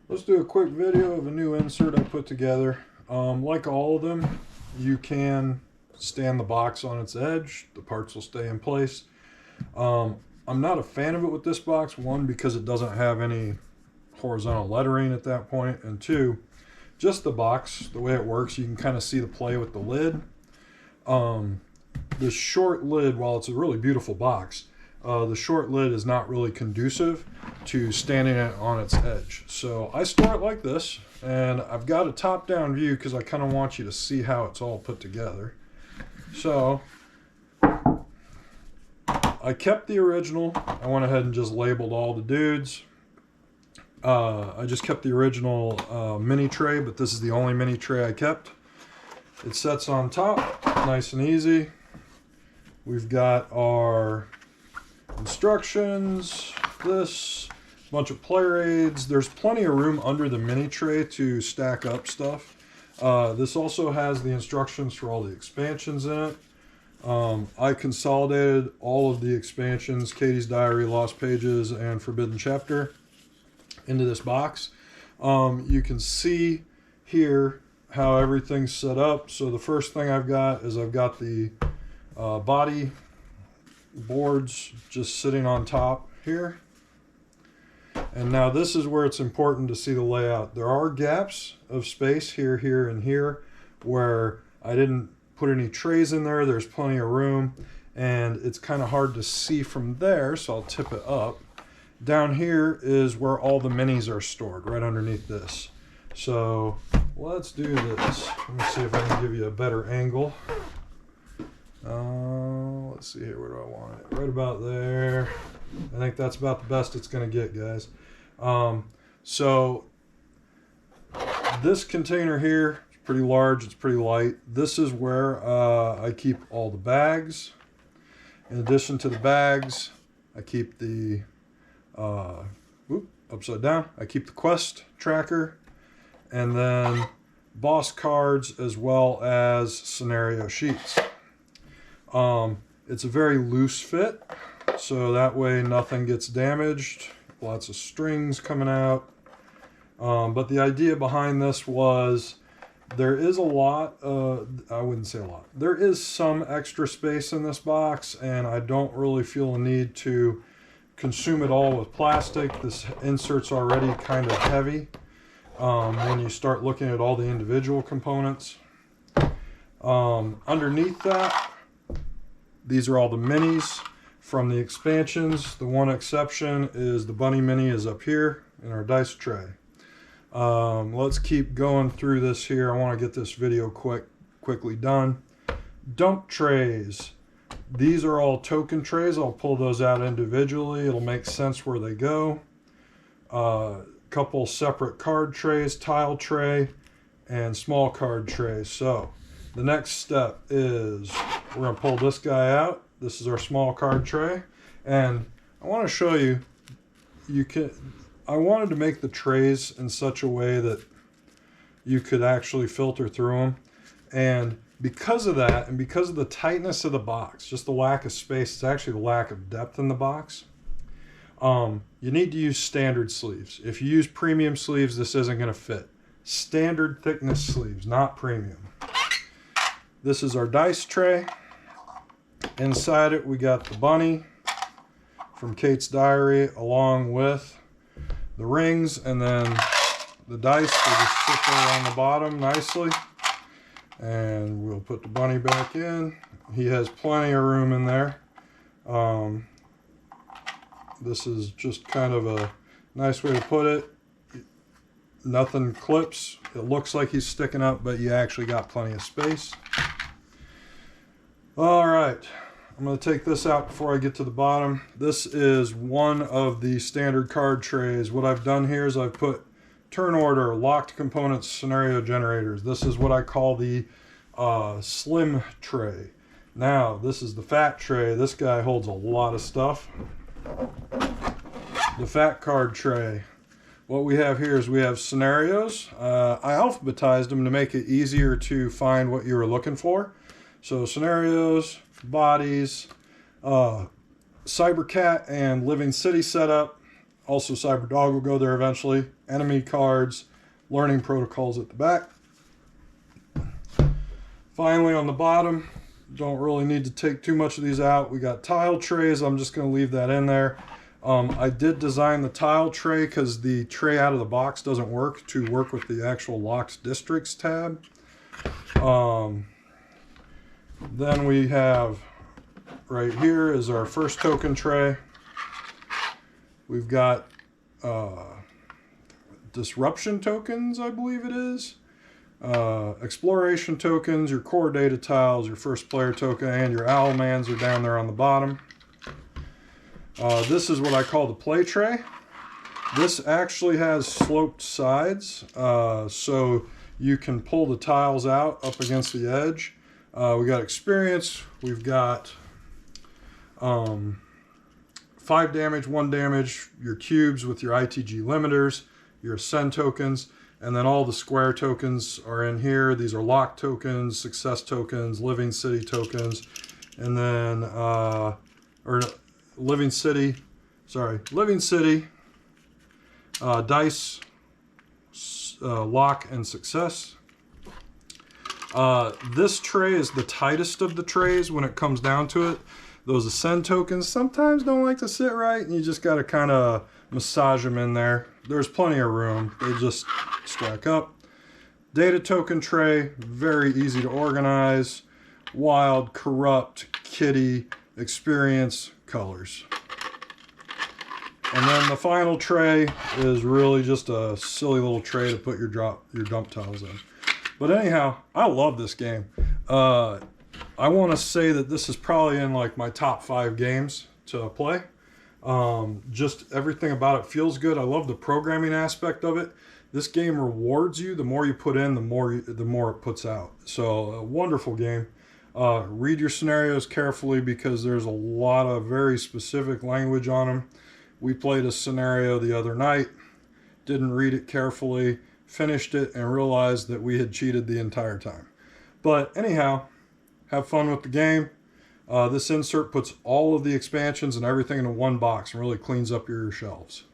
Let's do a quick video of a new insert I put together. Like all of them, you can stand the box on its edge. The parts will stay in place. I'm not a fan of it with this box. One, because it doesn't have any horizontal lettering at that point. And two, just the box, the way it works, you can kind of see the play with the lid. The short lid, while it's a really beautiful box, the short lid is not really conducive to standing it on its edge. So I store it like this, and I've got a top-down view because I kind of want you to see how it's all put together. So I kept the original. I went ahead and just labeled all the dudes. I just kept the original mini tray, but this is the only mini tray I kept. It sets on top, nice and easy. We've got our instructions, this, bunch of player aids. There's plenty of room under the mini tray to stack up stuff. This also has the instructions for all the expansions in it. I consolidated all of the expansions, Katie's Diary, Lost Pages, and Forbidden Chapter, into this box. You can see here how everything's set up. So the first thing I've got is I've got the body boards just sitting on top here. And now this is where it's important to see the layout. There are gaps of space here, here, and here where I didn't put any trays in there. There's plenty of room, and it's kind of hard to see from there, so I'll tip it up. Down here is where all the minis are stored, right underneath this. So let's do this. Let me see if I can give you a better angle. Let's see here, where do I want it? Right about there. I think that's about the best it's going to get, guys. So this container here is pretty large, it's pretty light. This is where I keep all the bags. In addition to the bags, I keep the upside down. I keep the quest tracker, and then boss cards as well as scenario sheets. It's a very loose fit, so that way nothing gets damaged. Lots of strings coming out. But the idea behind this was there is a lot, I wouldn't say a lot. There is some extra space in this box, and I don't really feel a need to consume it all with plastic. This insert's already kind of heavy when you start looking at all the individual components. Underneath that, these are all the minis from the expansions. The one exception is the bunny mini is up here in our dice tray. Let's keep going through this here. I want to get this video quickly done. Dump trays. These are all token trays. I'll pull those out individually. It'll make sense where they go. Couple separate card trays, tile tray, and small card trays. So the next step is we're going to pull this guy out. This is our small card tray, and I want to show you, I wanted to make the trays in such a way that you could actually filter through them, and because of that, and because of the tightness of the box, just the lack of space, it's actually the lack of depth in the box, you need to use standard sleeves. If you use premium sleeves, this isn't going to fit. Standard thickness sleeves, not premium. This is our dice tray. Inside it, we got the bunny from Kate's Diary, along with the rings, and then the dice will just sit there on the bottom nicely. And we'll put the bunny back in. He has plenty of room in there. This is just kind of a nice way to put it. Nothing clips. It looks like he's sticking up, but you actually got plenty of space. All right, I'm going to take this out before I get to the bottom. This is one of the standard card trays. What I've done here is I've put turn order, locked components, scenario generators. This is what I call the slim tray. Now, this is the fat tray. This guy holds a lot of stuff. The fat card tray. What we have here is we have scenarios. I alphabetized them to make it easier to find what you were looking for. So scenarios, bodies, Cybercat and Living City setup, Also, Cyber Dog will go there eventually. Enemy cards, learning protocols at the back. Finally, on the bottom, don't really need to take too much of these out. We got tile trays. I'm just going to leave that in there. I did design the tile tray because the tray out of the box doesn't work to work with the actual Locks Districts tab. Then we have right here is our first token tray. We've got disruption tokens, I believe it is. Exploration tokens, your core data tiles, your first player token, and your Owlmans are down there on the bottom. This is what I call the play tray. This actually has sloped sides, so you can pull the tiles out up against the edge. We got experience, we've got 5 damage, 1 damage, your cubes with your ITG limiters, your ascend tokens, and then all the square tokens are in here. These are lock tokens, success tokens, living city tokens, and then living city, dice, lock, and success. This tray is the tightest of the trays when it comes down to it. Those ascend tokens sometimes don't like to sit right, and you just got to kind of massage them in there. There's plenty of room. They just stack up. Data token tray, very easy to organize. Wild, corrupt, kitty, experience, colors. And then the final tray is really just a silly little tray to put your dump tiles in. But anyhow, I love this game. I want to say that this is probably in like my top 5 games to play. Just everything about it feels good. I love the programming aspect of it. This game rewards you. The more you put in, the more it puts out. So a wonderful game. Read your scenarios carefully because there's a lot of very specific language on them. We played a scenario the other night, didn't read it carefully, finished it, and realized that we had cheated the entire time. But anyhow, have fun with the game. This insert puts all of the expansions and everything into one box and really cleans up your shelves.